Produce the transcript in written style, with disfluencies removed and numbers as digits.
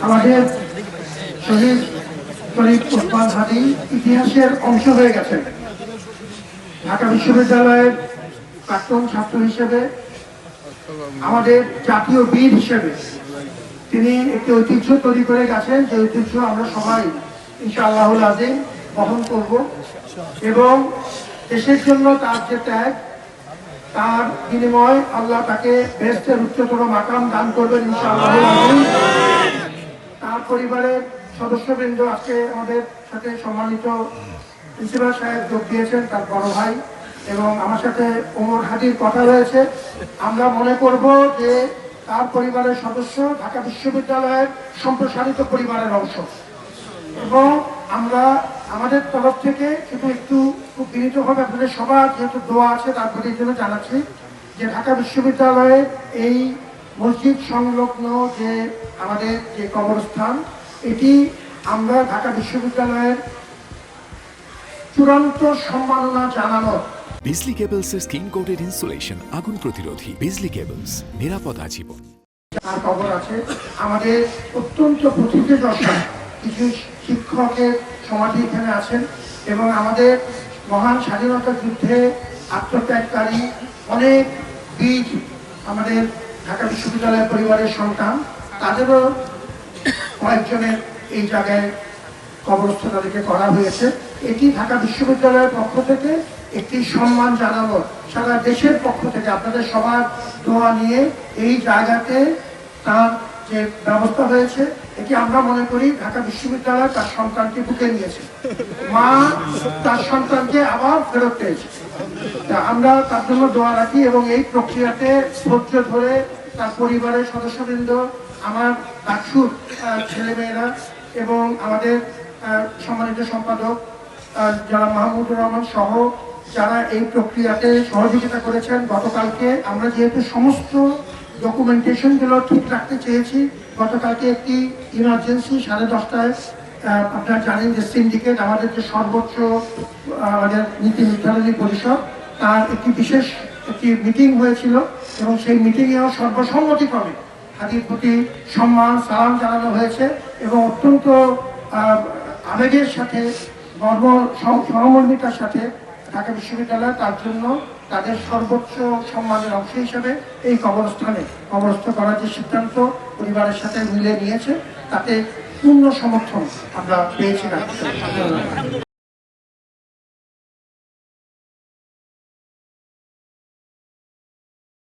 আমাদের শহীদ শরীফ ওসমান হাদি ইতিহাসের অংশ হয়ে গেছেন। ঢাকা বিশ্ববিদ্যালয়ের প্রাক্তন ছাত্র হিসেবে, আমাদের জাতীয় বীর হিসেবে তিনি একটি ঐতিহ্য তৈরি করে গেছেন, যে ঐতিহ্য আমরা সবাই ইনশাআল্লাহুল আযীম বহন করব এবং দেশের জন্য তার যে ত্যাগ, তার বিনিময় আল্লাহ তাকে বেহেশতের উচ্চতর মাকাম দান করবেন ইনশাআল্লাহুল আযীম। তার পরিবারের সদস্যবৃন্দ আজকে আমাদের সাথে সম্মানিত প্রিন্সিপাল সাহেব যোগ দিয়েছেন, তার বড় ভাই, এবং আমার সাথে ওমর হাদির কথা হয়েছে। আমরা মনে করব যে তার পরিবারের সদস্য ঢাকা বিশ্ববিদ্যালয়ের সম্প্রসারিত পরিবারের অংশ, এবং আমরা আমাদের তরফ থেকে শুধু একটু খুব বিনীতভাবে আপনাদের সবার যেহেতু দোয়া আছে তার প্রতি জন্য জানাচ্ছি যে ঢাকা বিশ্ববিদ্যালয়ের এই মসজিদ সংলগ্ন যে আমাদের যে কবরস্থান, এটি আমরা ঢাকা বিশ্ববিদ্যালয়ের চূড়ান্ত সম্মাননা জানানো। বিজলি কেবলস এর স্কিন কোটেড ইনসুলেশন আগুন প্রতিরোধী। বিজলি কেবলস, নিরাপদ আজীবন। আর খবর আছে আমাদের অত্যন্ত প্রতিষ্ঠা কিছু শিক্ষকের সমাধি এখানে আছেন, এবং আমাদের মহান স্বাধীনতা যুদ্ধে আত্মত্যাগকারী অনেক বীর আমাদের ঢাকা বিশ্ববিদ্যালয়ের পরিবারের সন্তান, তাদেরও কয়েকজনের এই জায়গায় কবরস্থ তাদেরকে করা হয়েছে। এটি ঢাকা বিশ্ববিদ্যালয়ের পক্ষ থেকে একটি সম্মান জানানো, সারা দেশের পক্ষ থেকে আপনাদের সবার দোয়া নিয়ে এই জায়গাতে তার যে ব্যবস্থা হয়েছে, এটি আমরা মনে করি ঢাকা বিশ্ববিদ্যালয় তার সন্তানকে বুকে নিয়েছে, মা তার সন্তানকে আবার ফেরত পেয়েছে। আমরা তার জন্য দোয়া রাখি, এবং এই প্রক্রিয়াতে ধৈর্য ধরে তার পরিবারের সদস্যবৃন্দ, আমার ডাকসুর ছেলেমেয়েরা এবং আমাদের সম্মানিত সম্পাদক যারা মাহমুদুর রহমান সহ যারা এই প্রক্রিয়াতে সহযোগিতা করেছেন। গতকালকে আমরা যেহেতু সমস্ত ডকুমেন্টেশনগুলো ঠিক রাখতে চেয়েছি, গতকালকে একটি ইমার্জেন্সি 10:30টায় আপনারা জানেন যে সিন্ডিকেট আমাদের যে সর্বোচ্চ আমাদের নীতি নির্ধারণী পরিষদ, তার একটি বিশেষ একটি মিটিং হয়েছিল, এবং সেই মিটিংয়েও সর্বসম্মতিক্রমে হাদির প্রতি সম্মান সালাম জানানো হয়েছে, এবং অত্যন্ত আবেগের সাথে সহমর্মিতার সাথে ঢাকা বিশ্ববিদ্যালয় তার জন্য তাদের সর্বোচ্চ সম্মানের অংশ হিসেবে এই কবরস্থানে কবরস্থ করার যে সিদ্ধান্ত পরিবারের সাথে মিলে নিয়েছে, তাতে পূর্ণ সমর্থন আমরা পেয়েছি।